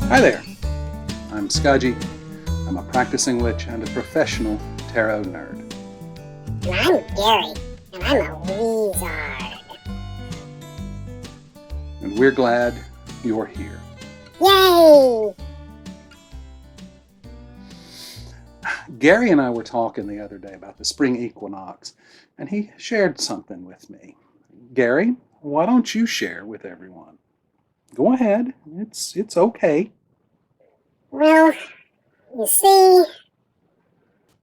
Hi there, I'm Skaji. I'm a practicing witch and a professional tarot nerd. And I'm Gary, and I'm a wizard. And we're glad you're here. Yay! Gary and I were talking the other day about the spring equinox, and he shared something with me. Gary, why don't you share with everyone? Go ahead, it's okay. Well, you see...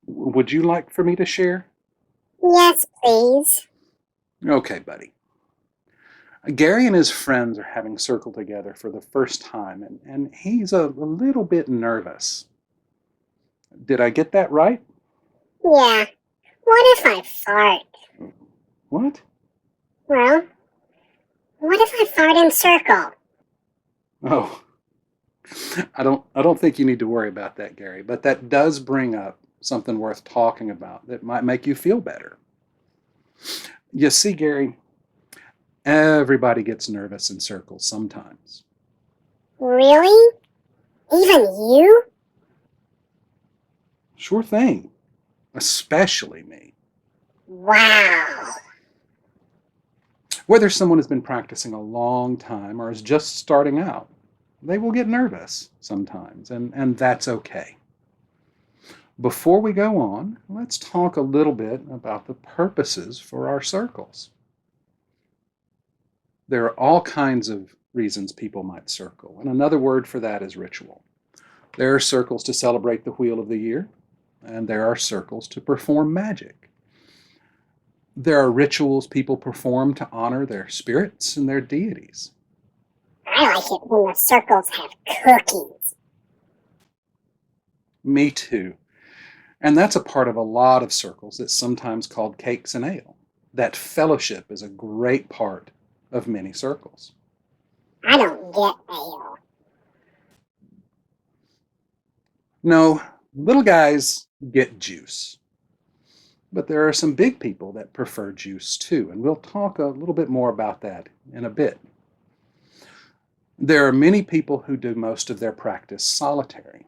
Would you like for me to share? Yes, please. Okay, buddy. Gary and his friends are having circle together for the first time, and he's a little bit nervous. Did I get that right? Yeah. What if I fart? What? Well, what if I fart in circle? Oh, I don't think you need to worry about that, Gary, but that does bring up something worth talking about that might make you feel better. You see, Gary, everybody gets nervous in circles sometimes. Really? Even you? Sure thing, especially me. Wow. Whether someone has been practicing a long time or is just starting out, they will get nervous sometimes, and that's okay. Before we go on, let's talk a little bit about the purposes for our circles. There are all kinds of reasons people might circle, and another word for that is ritual. There are circles to celebrate the wheel of the year, and there are circles to perform magic. There are rituals people perform to honor their spirits and their deities. I like it when the circles have cookies. Me too. And that's a part of a lot of circles that's sometimes called cakes and ale. That fellowship is a great part of many circles. I don't get ale. No, little guys get juice. But there are some big people that prefer juice too, and we'll talk a little bit more about that in a bit. There are many people who do most of their practice solitary,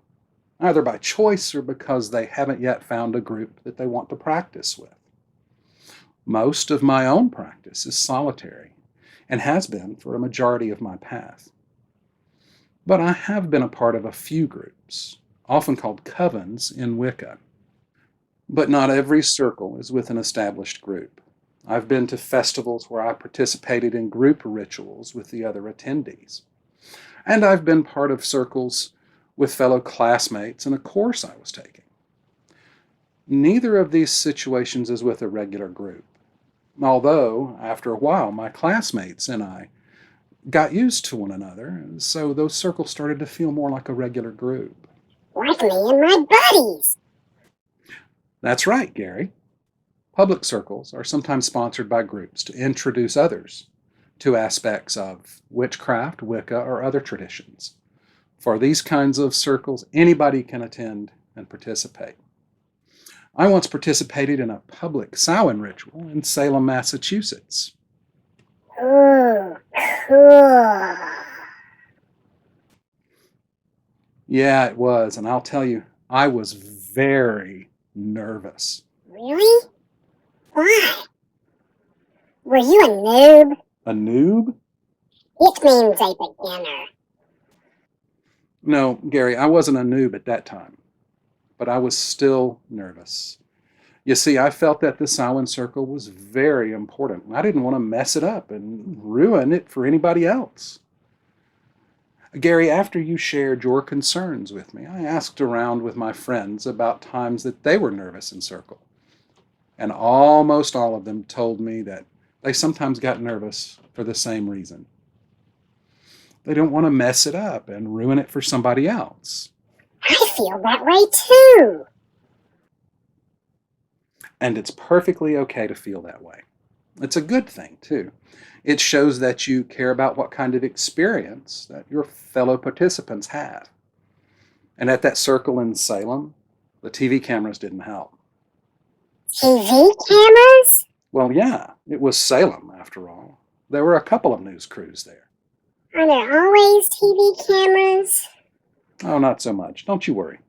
either by choice or because they haven't yet found a group that they want to practice with. Most of my own practice is solitary, and has been for a majority of my path. But I have been a part of a few groups, often called covens in Wicca. But not every circle is with an established group. I've been to festivals where I participated in group rituals with the other attendees. And I've been part of circles with fellow classmates in a course I was taking. Neither of these situations is with a regular group, although after a while my classmates and I got used to one another, and so those circles started to feel more like a regular group. Like me and my buddies. That's right, Gary. Public circles are sometimes sponsored by groups to introduce others to aspects of witchcraft, Wicca, or other traditions. For these kinds of circles, anybody can attend and participate. I once participated in a public Samhain ritual in Salem, Massachusetts. Ooh, cool. Yeah, it was, and I'll tell you, I was very nervous. Really? Why? Were you a noob? A noob? It means a beginner. No, Gary, I wasn't a noob at that time, but I was still nervous. You see, I felt that the Samhain circle was very important. I didn't want to mess it up and ruin it for anybody else. Gary, after you shared your concerns with me, I asked around with my friends about times that they were nervous in circle. And almost all of them told me that they sometimes got nervous for the same reason. They don't want to mess it up and ruin it for somebody else. I feel that way too. And it's perfectly okay to feel that way. It's a good thing, too. It shows that you care about what kind of experience that your fellow participants have. And at that circle in Salem, the TV cameras didn't help. TV cameras? Well, yeah, it was Salem, after all. There were a couple of news crews there. Are there always TV cameras? Oh, not so much. Don't you worry.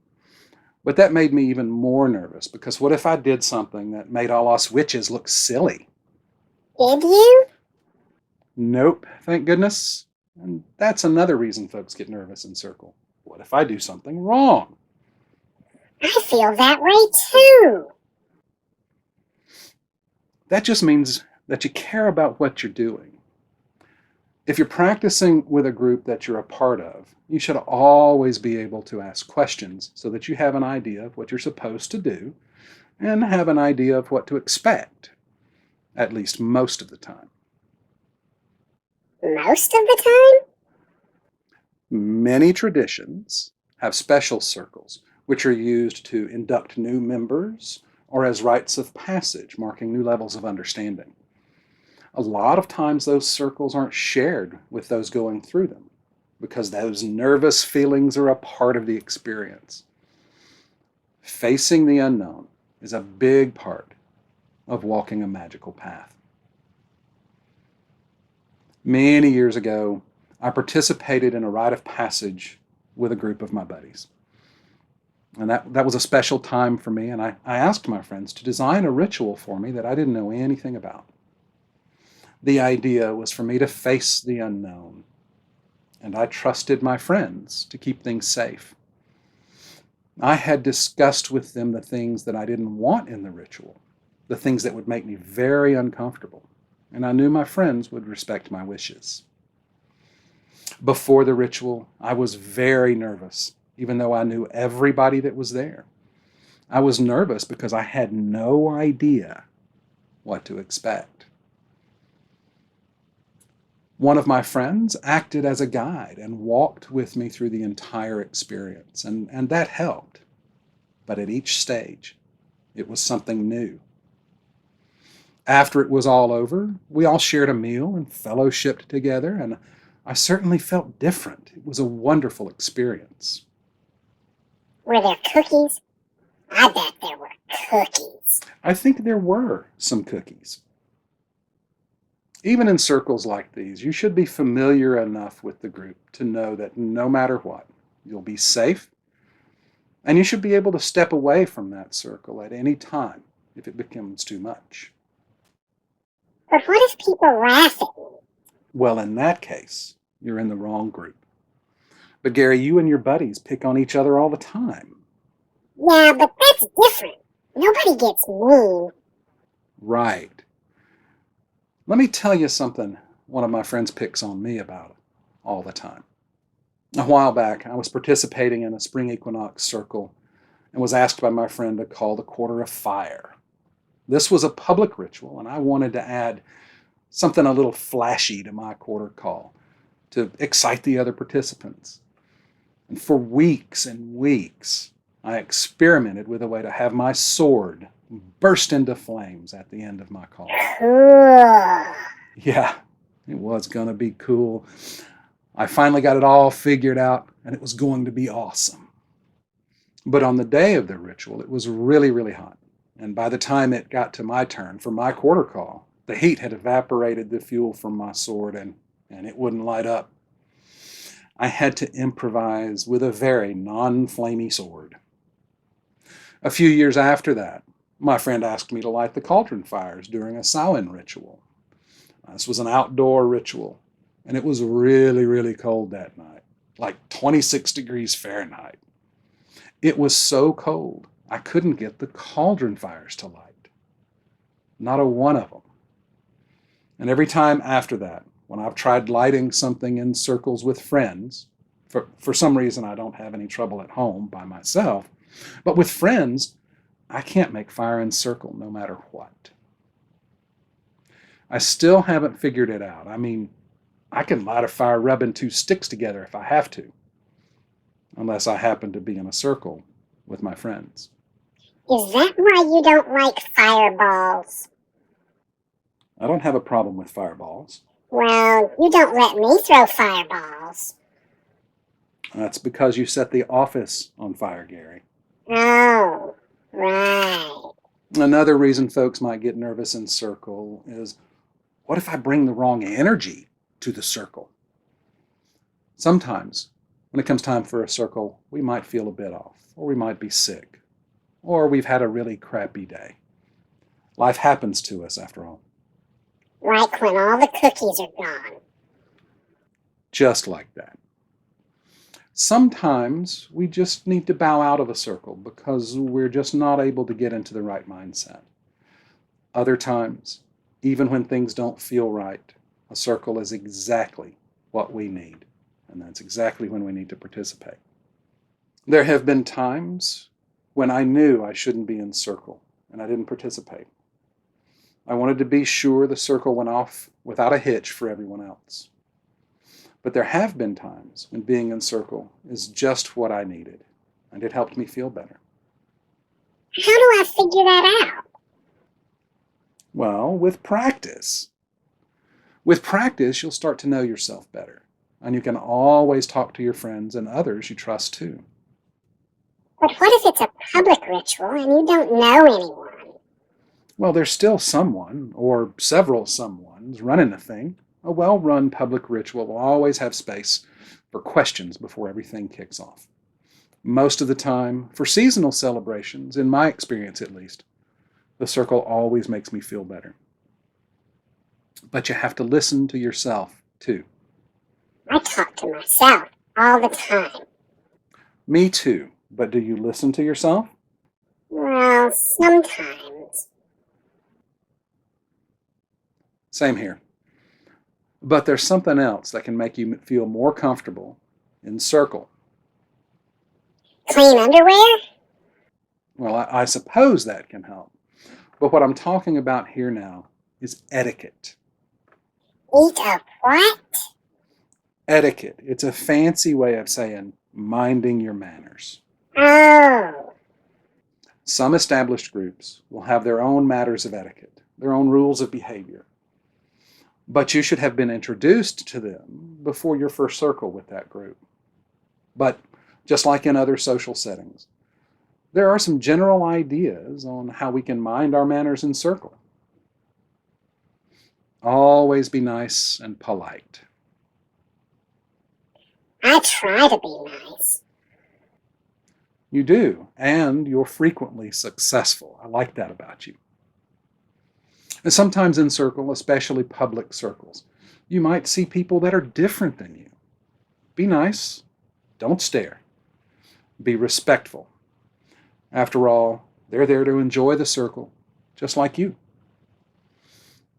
But that made me even more nervous because what if I did something that made all us witches look silly? Did you? Nope, thank goodness. And that's another reason folks get nervous in circle. What if I do something wrong? I feel that way too. That just means that you care about what you're doing. If you're practicing with a group that you're a part of, you should always be able to ask questions so that you have an idea of what you're supposed to do and have an idea of what to expect, at least most of the time. Most of the time? Many traditions have special circles, which are used to induct new members or as rites of passage, marking new levels of understanding. A lot of times those circles aren't shared with those going through them because those nervous feelings are a part of the experience. Facing the unknown is a big part of walking a magical path. Many years ago, I participated in a rite of passage with a group of my buddies. And that was a special time for me, and I asked my friends to design a ritual for me that I didn't know anything about. The idea was for me to face the unknown, and I trusted my friends to keep things safe. I had discussed with them the things that I didn't want in the ritual, the things that would make me very uncomfortable, and I knew my friends would respect my wishes. Before the ritual, I was very nervous, even though I knew everybody that was there. I was nervous because I had no idea what to expect. One of my friends acted as a guide and walked with me through the entire experience, and that helped. But at each stage, it was something new. After it was all over, we all shared a meal and fellowshipped together, and I certainly felt different. It was a wonderful experience. Were there cookies? I bet there were cookies. I think there were some cookies. Even in circles like these, you should be familiar enough with the group to know that no matter what, you'll be safe, and you should be able to step away from that circle at any time if it becomes too much. But what if people laugh at me? Well, in that case, you're in the wrong group. But Gary, you and your buddies pick on each other all the time. Yeah, but that's different. Nobody gets mean. Right. Let me tell you something one of my friends picks on me about all the time. A while back, I was participating in a spring equinox circle and was asked by my friend to call the quarter of fire. This was a public ritual, and I wanted to add something a little flashy to my quarter call to excite the other participants. And for weeks and weeks, I experimented with a way to have my sword burst into flames at the end of my call. Cool. Yeah, it was going to be cool. I finally got it all figured out, and it was going to be awesome. But on the day of the ritual, it was really, really hot. And by the time it got to my turn for my quarter call, the heat had evaporated the fuel from my sword, and it wouldn't light up. I had to improvise with a very non-flamey sword. A few years after that, my friend asked me to light the cauldron fires during a Samhain ritual. This was an outdoor ritual, and it was really, really cold that night, like 26 degrees Fahrenheit. It was so cold, I couldn't get the cauldron fires to light. Not a one of them. And every time after that, when I've tried lighting something in circles with friends, for some reason I don't have any trouble at home by myself, but with friends, I can't make fire in circle no matter what. I still haven't figured it out. I mean, I can light a fire rubbing two sticks together if I have to, unless I happen to be in a circle with my friends. Is that why you don't like fireballs? I don't have a problem with fireballs. Well, you don't let me throw fireballs. That's because you set the office on fire, Gary. Oh, right. Another reason folks might get nervous in circle is, what if I bring the wrong energy to the circle? Sometimes When it comes time for a circle, we might feel a bit off, or we might be sick, or we've had a really crappy day. Life happens to us, after all. Like when all the cookies are gone. Just like that. Sometimes we just need to bow out of a circle because we're just not able to get into the right mindset. Other times, even when things don't feel right, a circle is exactly what we need, and that's exactly when we need to participate. There have been times when I knew I shouldn't be in circle, and I didn't participate. I wanted to be sure the circle went off without a hitch for everyone else. But there have been times when being in circle is just what I needed, and it helped me feel better. How do I figure that out? Well, with practice. With practice, you'll start to know yourself better, and you can always talk to your friends and others you trust too. But what if it's a public ritual and you don't know anyone? Well, there's still someone, or several someones, running the thing. A well-run public ritual will always have space for questions before everything kicks off. Most of the time, for seasonal celebrations, in my experience at least, the circle always makes me feel better. But you have to listen to yourself, too. I talk to myself all the time. Me too, but do you listen to yourself? Well, sometimes. Same here. But there's something else that can make you feel more comfortable in circle. Clean underwear? Well, I suppose that can help. But what I'm talking about here now is etiquette. Eat a what? Etiquette. It's a fancy way of saying minding your manners. Oh. Some established groups will have their own matters of etiquette, their own rules of behavior. But you should have been introduced to them before your first circle with that group. But just like in other social settings, there are some general ideas on how we can mind our manners in circle. Always be nice and polite. I try to be nice. You do, and you're frequently successful. I like that about you. And sometimes in circle, especially public circles, you might see people that are different than you. Be nice. Don't stare. Be respectful. After all, they're there to enjoy the circle, just like you.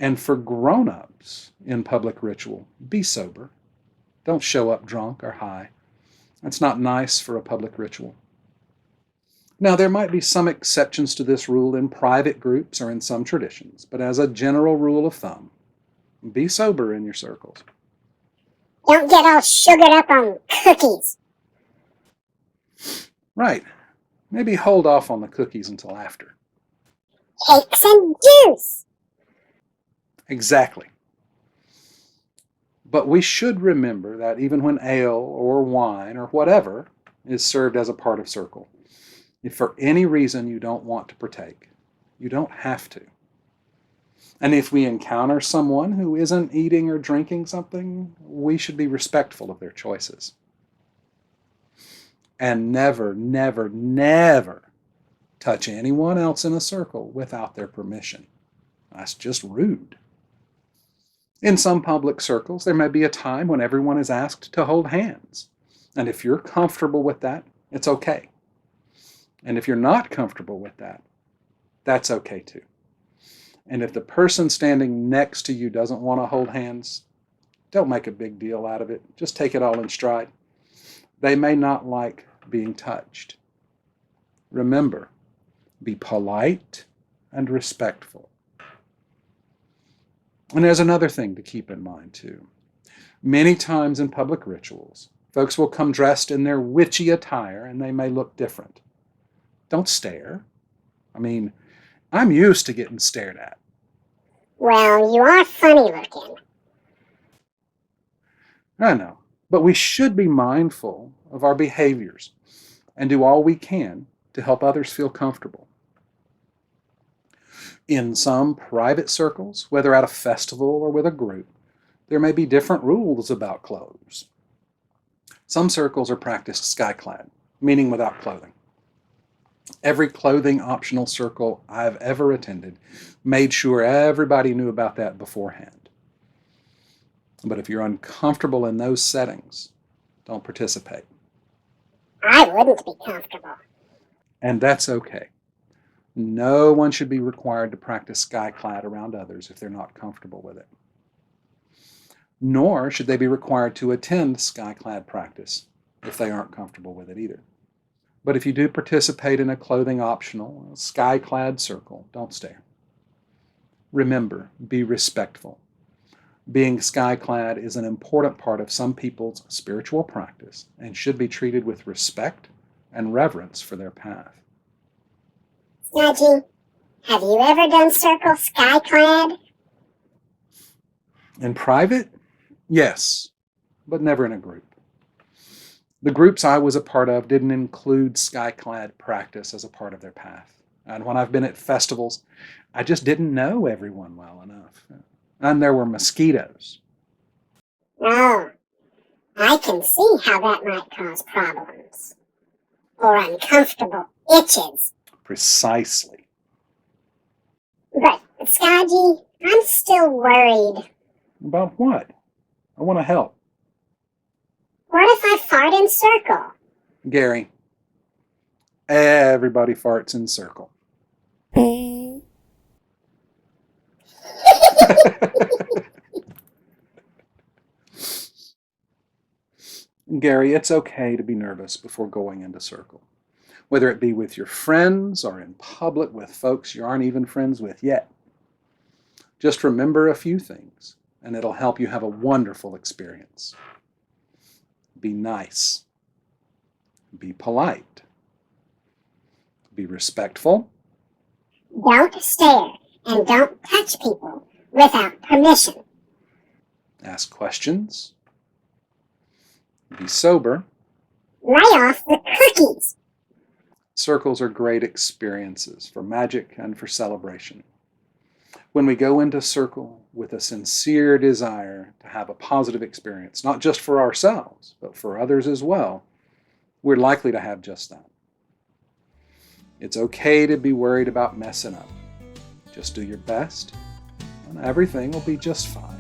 And for grown-ups in public ritual, be sober. Don't show up drunk or high. That's not nice for a public ritual. Now, there might be some exceptions to this rule in private groups or in some traditions, but as a general rule of thumb, be sober in your circles. Don't get all sugared up on cookies. Right. Maybe hold off on the cookies until after. Cakes and juice. Exactly. But we should remember that even when ale or wine or whatever is served as a part of circle, if for any reason you don't want to partake, you don't have to. And if we encounter someone who isn't eating or drinking something, we should be respectful of their choices. And never, never, never touch anyone else in a circle without their permission. That's just rude. In some public circles, there may be a time when everyone is asked to hold hands. And if you're comfortable with that, it's okay. And if you're not comfortable with that, that's okay too. And if the person standing next to you doesn't want to hold hands, don't make a big deal out of it. Just take it all in stride. They may not like being touched. Remember, be polite and respectful. And there's another thing to keep in mind too. Many times in public rituals, folks will come dressed in their witchy attire and they may look different. Don't stare. I mean, I'm used to getting stared at. Well, you are funny looking. I know, but we should be mindful of our behaviors and do all we can to help others feel comfortable. In some private circles, whether at a festival or with a group, there may be different rules about clothes. Some circles are practiced sky-clad, meaning without clothing. Every clothing optional circle I've ever attended made sure everybody knew about that beforehand. But if you're uncomfortable in those settings, don't participate. I wouldn't be comfortable. And that's okay. No one should be required to practice sky-clad around others if they're not comfortable with it. Nor should they be required to attend sky-clad practice if they aren't comfortable with it either. But if you do participate in a clothing optional, sky-clad circle, don't stare. Remember, be respectful. Being sky-clad is an important part of some people's spiritual practice and should be treated with respect and reverence for their path. Snudgy, have you ever done circle sky-clad? In private? Yes, but never in a group. The groups I was a part of didn't include sky-clad practice as a part of their path. And when I've been at festivals, I just didn't know everyone well enough. And there were mosquitoes. Oh, I can see how that might cause problems. Or uncomfortable itches. Precisely. But, Skaggy, I'm still worried. About what? I want to help. What if I fart in circle? Gary, everybody farts in circle. Gary, it's okay to be nervous before going into circle, whether it be with your friends or in public with folks you aren't even friends with yet. Just remember a few things, and it'll help you have a wonderful experience. Be nice. Be polite. Be respectful. Don't stare and don't touch people without permission. Ask questions. Be sober. Lay off the cookies. Circles are great experiences for magic and for celebration. When we go into circle with a sincere desire to have a positive experience, not just for ourselves, but for others as well, we're likely to have just that. It's okay to be worried about messing up. Just do your best, and everything will be just fine.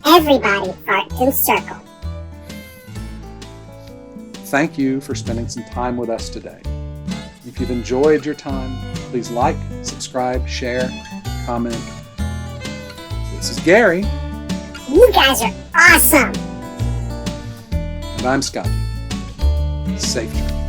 Everybody farts in circle. Thank you for spending some time with us today. If you've enjoyed your time, please like, subscribe, share, comment. This is Gary. You guys are awesome. And I'm Scott. Safe journey.